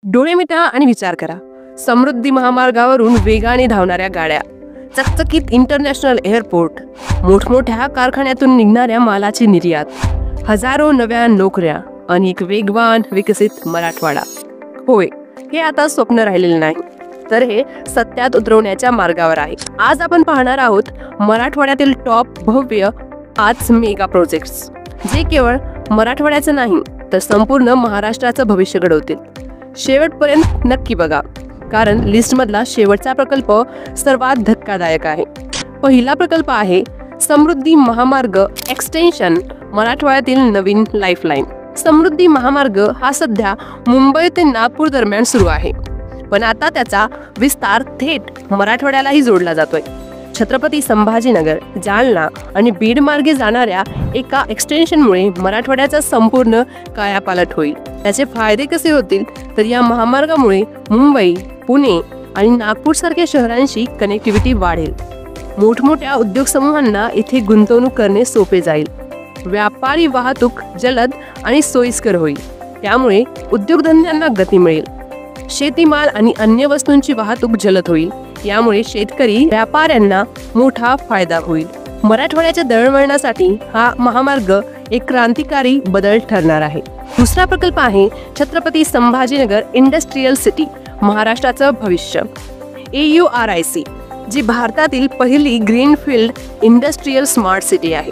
डोळे मिटा आणि विचार करा. समृद्धी महामार्गावरून वेगाने धावणाऱ्या गाड्या, चकचकीत इंटरनॅशनल एअरपोर्ट, मोठमोठ्या कारखान्यातून निघणाऱ्या मालाची निर्यात, हजारो नव्या नोकऱ्या आणि एक वेगवान विकसित मराठवाडा. होय, हे आता स्वप्न राहिलेलं नाही, तर हे सत्यात उतरवण्याच्या मार्गावर आहे. आज आपण पाहणार आहोत मराठवाड्यातील टॉप भव्य 5 मेगा प्रोजेक्ट्स, जे केवळ मराठवाड्याचं नाही तर संपूर्ण महाराष्ट्राचं भविष्य घडवतील. शेवटपर्यंत नक्की बघा, कारण लिस्टमधला शेवटचा प्रकल्प सर्वात धक्कादायक आहे. पहिला प्रकल्प आहे समृद्धी महामार्ग एक्सटेन्शन, मराठवाड्यातील नवीन लाईफलाईन. समृद्धी महामार्ग हा सध्या मुंबई ते नागपूर दरम्यान सुरू आहे, पण आता त्याचा विस्तार थेट मराठवाड्यालाही जोडला जातोय. छत्रपती संभाजीनगर, जालना आणि बीड मार्गे जाणाऱ्या एका एक्सटेन्शनमुळे मराठवाड्याचा संपूर्ण कायापालट होईल. त्याचे फायदे कसे होतील, तर या महामार्गामुळे मुंबई, पुणे आणि नागपूर सारख्या शहरांशी कनेक्टिव्हिटी वाढेल. मोठमोठ्या उद्योग समूहांना इथे गुंतवणूक करणे सोपे जाईल. व्यापारी वाहतूक जलद आणि सोयीस्कर होईल, त्यामुळे उद्योगधंद्यांना गती मिळेल. शेतीमाल आणि अन्य वस्तूंची वाहतूक जलद होईल, यामुळे शेतकरी व्यापाऱ्यांना मोठा फायदा होईल. मराठवाड्याच्या दळणवळणासाठी हा महामार्ग एक क्रांतिकारी बदल ठरणार आहे. दुसरा प्रकल्प आहे छत्रपती संभाजीनगर इंडस्ट्रियल सिटी, महाराष्ट्राचं भविष्य. AURIC, जी भारतातील पहिली ग्रीनफील्ड इंडस्ट्रियल स्मार्ट सिटी आहे.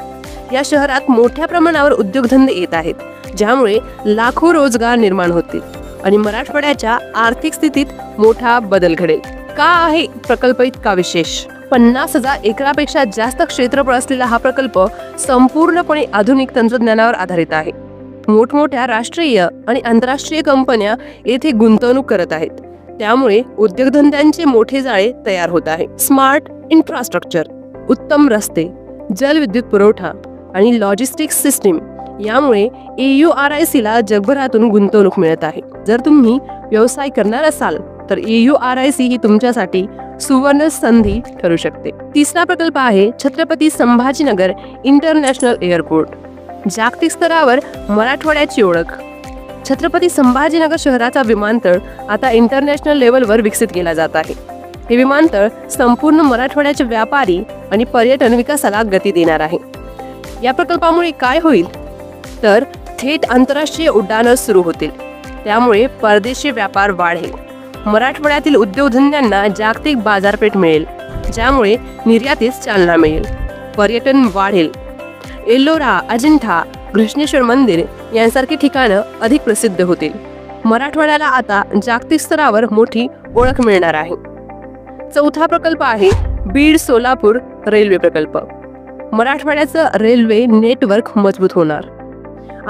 या शहरात मोठ्या प्रमाणावर उद्योगधंदे येत आहेत, ज्यामुळे लाखो रोजगार निर्माण होतील आणि मराठवाड्याच्या आर्थिक स्थितीत मोठा बदल घडेल. का आहे प्रकल्प इतका विशेष? 50,000 एकरापेक्षा जास्त क्षेत्रफळ असलेला हा प्रकल्प संपूर्णपणे आधुनिक तंत्रज्ञानावर आधारित आहे. मोठमोठ्या राष्ट्रीय आणि आंतरराष्ट्रीय कंपन्या येथे गुंतवणूक करत आहेत, त्यामुळे उद्योगधंद्यांचे मोठे जाळे तयार होत आहे. स्मार्ट इन्फ्रास्ट्रक्चर, उत्तम रस्ते, जलविद्युत पुरवठा आणि लॉजिस्टिक्स सिस्टीम यामुळे AURIC ला जगभरातून गुंतवणूक मिळत आहे. जर तुम्ही व्यवसाय करणार असाल तर AURIC ही तुमच्यासाठी सुवर्ण संधी ठरू शकते. तिसरा प्रकल्प आहे छत्रपती संभाजीनगर इंटरनॅशनल एअरपोर्ट, जागतिक स्तरावर मराठवाड्याची ओळख. छत्रपती संभाजीनगर शहराचा विमानतळ आता इंटरनॅशनल लेवलवर विकसित केला जात आहे. हे विमानतळ संपूर्ण मराठवाड्याच्या व्यापारी आणि पर्यटन विकासाला गती देणार आहे. या प्रकल्पामुळे काय होईल, तर थेट आंतरराष्ट्रीय उड्डाणं सुरू होतील, त्यामुळे परदेशी व्यापार वाढेल. मराठवाड्यातील उद्योगधंद्यांना जागतिक बाजारपेठ मिळेल, ज्यामुळे निर्यातीस चालना मिळेल. पर्यटन वाढेल. एल्लोरा, अजिंठा, घृष्णेश्वर मंदिर यांसारखी ठिकाणं अधिक प्रसिद्ध होतील. मराठवाड्याला आता जागतिक स्तरावर मोठी ओळख मिळणार आहे. चौथा प्रकल्प आहे बीड सोलापूर रेल्वे प्रकल्प. मराठवाड्याचं रेल्वे नेटवर्क मजबूत होणार.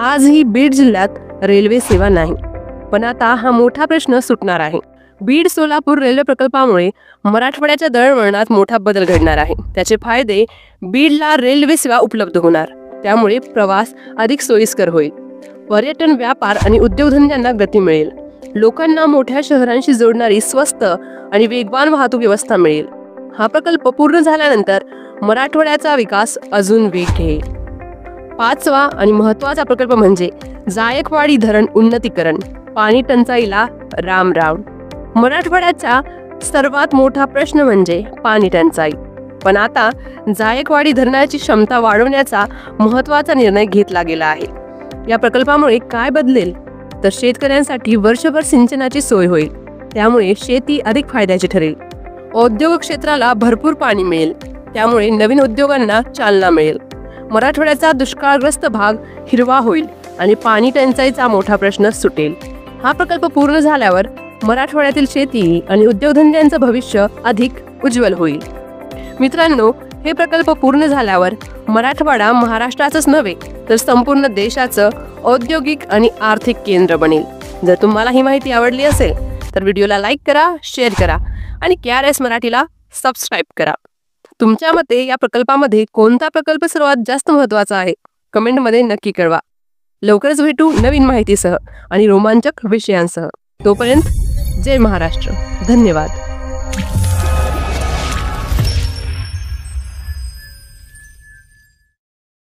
आजही बीड जिल्ह्यात रेल्वे सेवा नाही, पण आता हा मोठा प्रश्न सुटणार आहे. बीड सोलापूर रेल्वे प्रकल्पामुळे मराठवाड्याच्या दळणवळणात मोठा बदल घडणार आहे. त्याचे फायदे: बीडला रेल्वे सेवा उपलब्ध होणार, त्यामुळे प्रवास अधिक सोयीस्कर होईल. पर्यटन, व्यापार आणि उद्योगधंद्यांना गती मिळेल. लोकांना मोठ्या शहरांशी जोडणारी स्वस्त आणि वेगवान वाहतूक व्यवस्था मिळेल. हा प्रकल्प पूर्ण झाल्यानंतर मराठवाड्याचा विकास अजून वेग घेईल. पाचवा आणि महत्त्वाचा प्रकल्प म्हणजे जायकवाडी धरण उन्नतीकरण. पाणी टंचाईला राम राम. मराठवाड्याचा सर्वात मोठा प्रश्न म्हणजे पाणी टंचाई, पण आता जायकवाडी धरणाची क्षमता वाढवण्याचा महत्त्वाचा निर्णय घेतला गेला आहे. या प्रकल्पामुळे काय बदलेल, तर शेतकऱ्यांसाठी वर्षभर सिंचनाची सोय होईल, त्यामुळे शेती अधिक फायद्याची ठरेल. औद्योगिक क्षेत्राला भरपूर पाणी मिळेल, त्यामुळे नवीन उद्योगांना चालना मिळेल. मराठवाड्याचा दुष्काळग्रस्त भाग हिरवा होईल आणि पाणी टंचाईचा मोठा प्रश्न सुटेल. हा प्रकल्प पूर्ण झाल्यावर मराठवाड्यातील शेती आणि उद्योगधंद्यांचं भविष्य अधिक उज्ज्वल होईल. मित्रांनो, हे प्रकल्प पूर्ण झाल्यावर मराठवाडा महाराष्ट्राचंच नव्हे तर संपूर्ण देशाचं औद्योगिक आणि आर्थिक केंद्र बनेल. जर तुम्हाला ही माहिती आवडली असेल तर व्हिडिओला लाईक करा, शेअर करा आणि KRS मराठीला सबस्क्राईब करा. तुमच्या मते या प्रकल्पामध्ये कोणता प्रकल्प सर्वात जास्त महत्त्वाचा आहे, कमेंटमध्ये नक्की कळवा. लवकरच भेटू नवीन माहितीसह आणि रोमांचक विषयांसह. तोपर्यंत जय महाराष्ट्र. धन्यवाद.